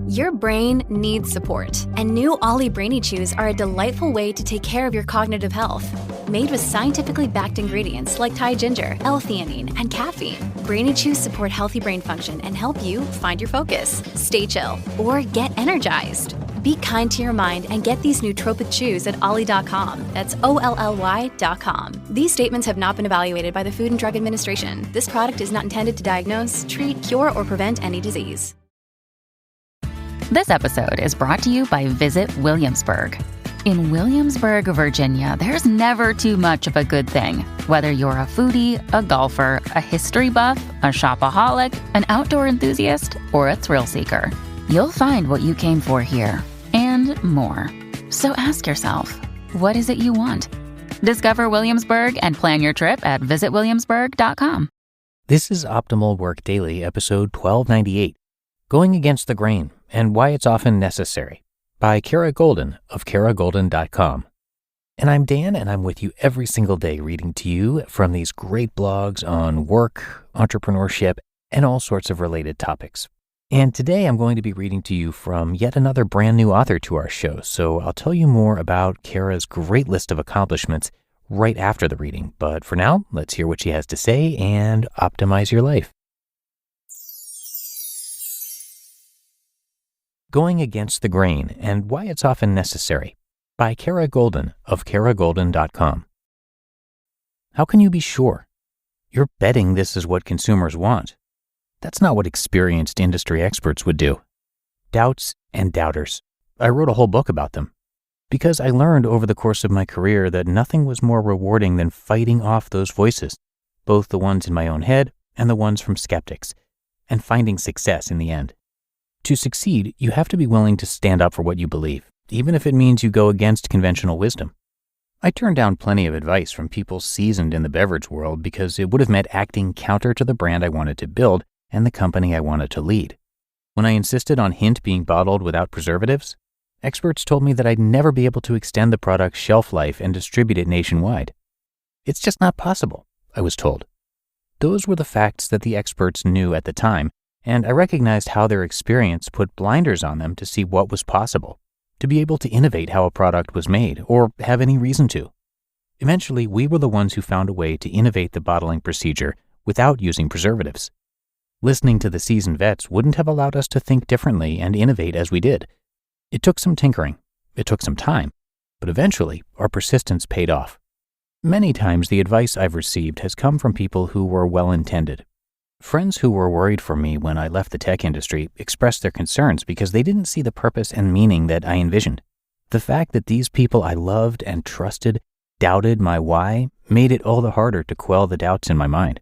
Your brain needs support, and new Ollie Brainy Chews are a delightful way to take care of your cognitive health. Made with scientifically backed ingredients like Thai ginger, L-theanine, and caffeine, Brainy Chews support healthy brain function and help you find your focus, stay chill, or get energized. Be kind to your mind and get these nootropic chews at ollie.com. That's OLLY.com. These statements have not been evaluated by the Food and Drug Administration. This product is not intended to diagnose, treat, cure, or prevent any disease. This episode is brought to you by Visit Williamsburg. In Williamsburg, Virginia, there's never too much of a good thing. Whether you're a foodie, a golfer, a history buff, a shopaholic, an outdoor enthusiast, or a thrill seeker, you'll find what you came for here and more. So ask yourself, what is it you want? Discover Williamsburg and plan your trip at visitwilliamsburg.com. This is Optimal Work Daily, episode 1298, Going Against the Grain and Why It's Often Necessary, by Kara Goldin of karagoldin.com. And I'm Dan, and I'm with you every single day reading to you from these great blogs on work, entrepreneurship, and all sorts of related topics. And today I'm going to be reading to you from yet another brand new author to our show, so I'll tell you more about Kara's great list of accomplishments right after the reading. But for now, let's hear what she has to say and optimize your life. Going Against the Grain and Why It's Often Necessary, by Kara Goldin of karagoldin.com. How can you be sure? You're betting this is what consumers want. That's not what experienced industry experts would do. Doubts and doubters. I wrote a whole book about them because I learned over the course of my career that nothing was more rewarding than fighting off those voices, both the ones in my own head and the ones from skeptics, and finding success in the end. To succeed, you have to be willing to stand up for what you believe, even if it means you go against conventional wisdom. I turned down plenty of advice from people seasoned in the beverage world because it would have meant acting counter to the brand I wanted to build and the company I wanted to lead. When I insisted on Hint being bottled without preservatives, experts told me that I'd never be able to extend the product's shelf life and distribute it nationwide. It's just not possible, I was told. Those were the facts that the experts knew at the time, and I recognized how their experience put blinders on them to see what was possible, to be able to innovate how a product was made, or have any reason to. Eventually, we were the ones who found a way to innovate the bottling procedure without using preservatives. Listening to the seasoned vets wouldn't have allowed us to think differently and innovate as we did. It took some tinkering, it took some time, but eventually our persistence paid off. Many times the advice I've received has come from people who were well-intended. Friends who were worried for me when I left the tech industry expressed their concerns because they didn't see the purpose and meaning that I envisioned. The fact that these people I loved and trusted doubted my why made it all the harder to quell the doubts in my mind.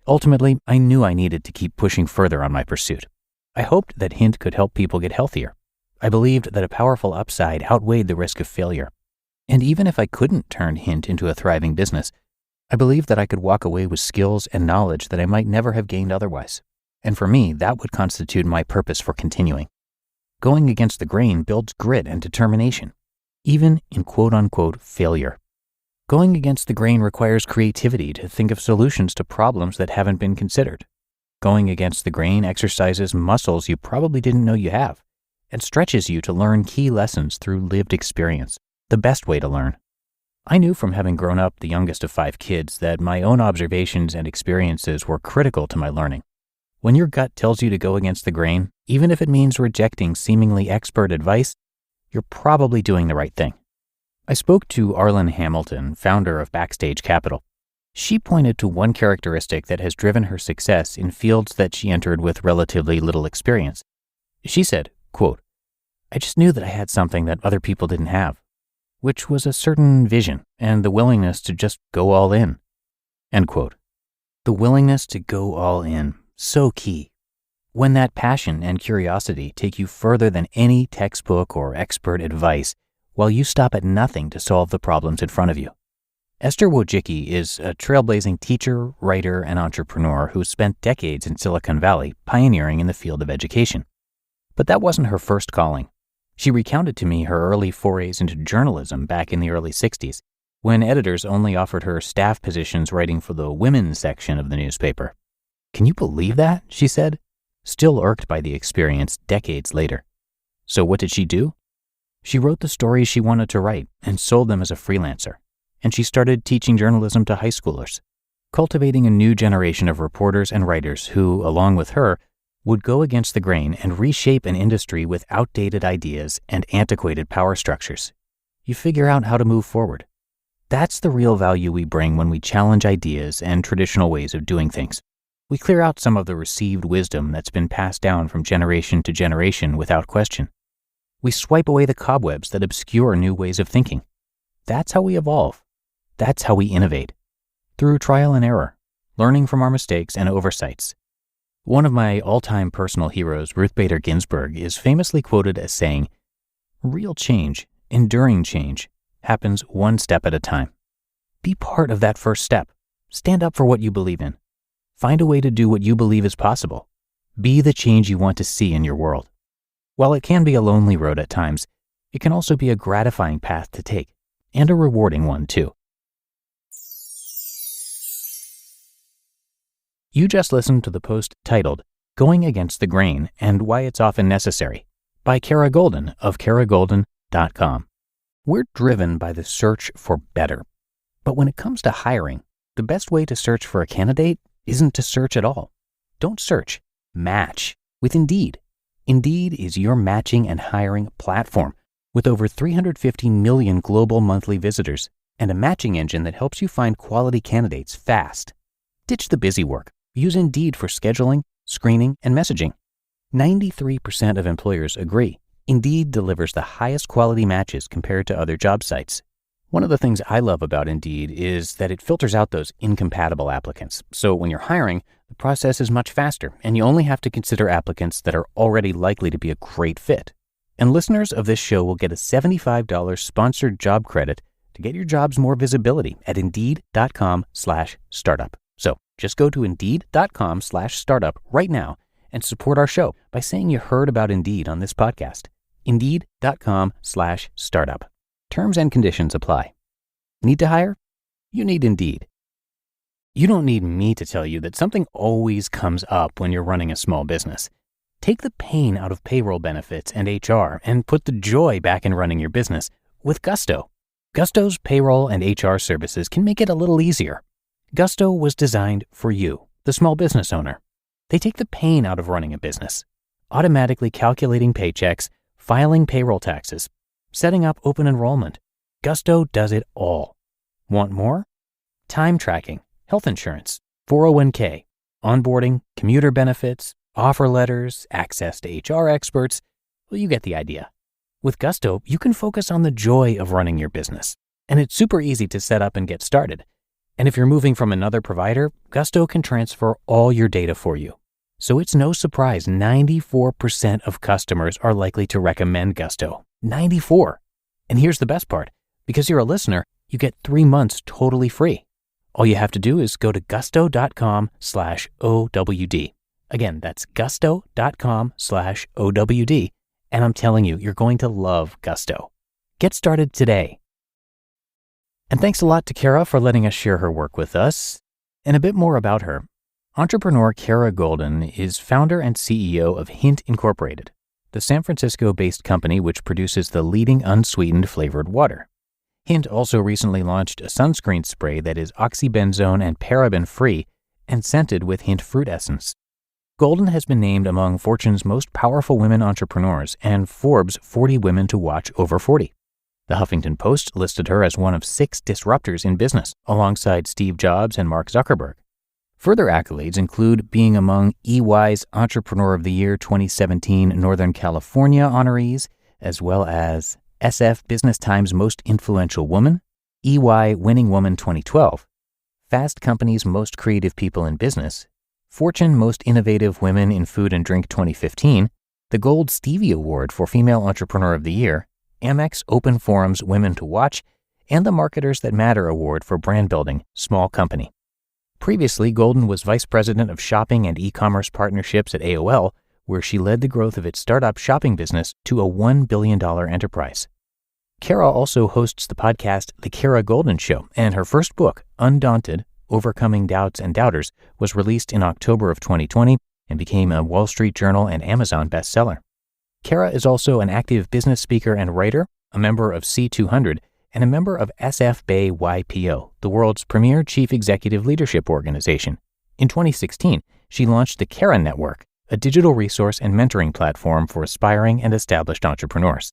Ultimately, I knew I needed to keep pushing further on my pursuit. I hoped that Hint could help people get healthier. I believed that a powerful upside outweighed the risk of failure. And even if I couldn't turn Hint into a thriving business, I believed that I could walk away with skills and knowledge that I might never have gained otherwise. And for me, that would constitute my purpose for continuing. Going against the grain builds grit and determination, even in quote-unquote failure. Going against the grain requires creativity to think of solutions to problems that haven't been considered. Going against the grain exercises muscles you probably didn't know you have, and stretches you to learn key lessons through lived experience, the best way to learn. I knew from having grown up the youngest of 5 kids that my own observations and experiences were critical to my learning. When your gut tells you to go against the grain, even if it means rejecting seemingly expert advice, you're probably doing the right thing. I spoke to Arlen Hamilton, founder of Backstage Capital. She pointed to one characteristic that has driven her success in fields that she entered with relatively little experience. She said, quote, "I just knew that I had something that other people didn't have, which was a certain vision and the willingness to just go all in." End quote. The willingness to go all in, so key. When that passion and curiosity take you further than any textbook or expert advice, while you stop at nothing to solve the problems in front of you. Esther Wojcicki is a trailblazing teacher, writer, and entrepreneur who spent decades in Silicon Valley pioneering in the field of education. But that wasn't her first calling. She recounted to me her early forays into journalism back in the early 60s, when editors only offered her staff positions writing for the women's section of the newspaper. "Can you believe that?" she said, still irked by the experience decades later. So what did she do? She wrote the stories she wanted to write and sold them as a freelancer. And she started teaching journalism to high schoolers, cultivating a new generation of reporters and writers who, along with her, would go against the grain and reshape an industry with outdated ideas and antiquated power structures. You figure out how to move forward. That's the real value we bring when we challenge ideas and traditional ways of doing things. We clear out some of the received wisdom that's been passed down from generation to generation without question. We swipe away the cobwebs that obscure new ways of thinking. That's how we evolve. That's how we innovate. Through trial and error, learning from our mistakes and oversights. One of my all-time personal heroes, Ruth Bader Ginsburg, is famously quoted as saying, "Real change, enduring change, happens one step at a time." Be part of that first step. Stand up for what you believe in. Find a way to do what you believe is possible. Be the change you want to see in your world. While it can be a lonely road at times, it can also be a gratifying path to take, and a rewarding one too. You just listened to the post titled, "Going Against the Grain and Why It's Often Necessary," by Kara Goldin of KaraGoldin.com. We're driven by the search for better. But when it comes to hiring, the best way to search for a candidate isn't to search at all. Don't search. Match with Indeed. Indeed is your matching and hiring platform with over 350 million global monthly visitors and a matching engine that helps you find quality candidates fast. Ditch the busy work. Use Indeed for scheduling, screening, and messaging. 93% of employers agree Indeed delivers the highest quality matches compared to other job sites. One of the things I love about Indeed is that it filters out those incompatible applicants. So when you're hiring, the process is much faster, and you only have to consider applicants that are already likely to be a great fit. And listeners of this show will get a $75 sponsored job credit to get your jobs more visibility at Indeed.com/startup. So just go to Indeed.com/startup right now and support our show by saying you heard about Indeed on this podcast. Indeed.com/startup. Terms and conditions apply. Need to hire? You need Indeed. You don't need me to tell you that something always comes up when you're running a small business. Take the pain out of payroll benefits and HR and put the joy back in running your business with Gusto. Gusto's payroll and HR services can make it a little easier. Gusto was designed for you, the small business owner. They take the pain out of running a business, automatically calculating paychecks, filing payroll taxes, setting up open enrollment. Gusto does it all. Want more? Time tracking, health insurance, 401k, onboarding, commuter benefits, offer letters, access to HR experts. Well, you get the idea. With Gusto, you can focus on the joy of running your business, and it's super easy to set up and get started. And if you're moving from another provider, Gusto can transfer all your data for you. So it's no surprise 94% of customers are likely to recommend Gusto. 94. And here's the best part. Because you're a listener, you get 3 months totally free. All you have to do is go to gusto.com/OWD. Again, that's gusto.com/OWD. And I'm telling you, you're going to love Gusto. Get started today. And thanks a lot to Kara for letting us share her work with us. And a bit more about her. Entrepreneur Kara Goldin is founder and CEO of Hint Incorporated, the San Francisco-based company which produces the leading unsweetened flavored water. Hint also recently launched a sunscreen spray that is oxybenzone and paraben-free and scented with hint fruit essence. Goldin has been named among Fortune's most powerful women entrepreneurs and Forbes' 40 women to watch over 40. The Huffington Post listed her as one of 6 disruptors in business, alongside Steve Jobs and Mark Zuckerberg. Further accolades include being among EY's Entrepreneur of the Year 2017 Northern California honorees, as well as SF Business Times Most Influential Woman, EY Winning Woman 2012, Fast Company's Most Creative People in Business, Fortune Most Innovative Women in Food and Drink 2015, the Gold Stevie Award for Female Entrepreneur of the Year, Amex Open Forum's Women to Watch, and the Marketers That Matter Award for Brand Building, Small Company. Previously, Goldin was Vice President of Shopping and E-commerce Partnerships at AOL, where she led the growth of its startup shopping business to a $1 billion enterprise. Kara also hosts the podcast The Kara Goldin Show, and her first book, Undaunted, Overcoming Doubts and Doubters, was released in October of 2020 and became a Wall Street Journal and Amazon bestseller. Kara is also an active business speaker and writer, a member of C200, and a member of SF Bay YPO, the world's premier chief executive leadership organization. In 2016, she launched the Kara Network, a digital resource and mentoring platform for aspiring and established entrepreneurs.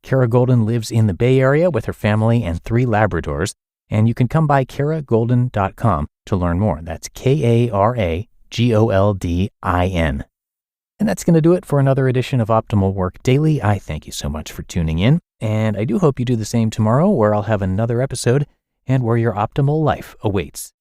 Kara Goldin lives in the Bay Area with her family and 3 Labradors, and you can come by karagoldin.com to learn more. That's KaraGoldin. And that's going to do it for another edition of Optimal Work Daily. I thank you so much for tuning in, and I do hope you do the same tomorrow, where I'll have another episode and where your optimal life awaits.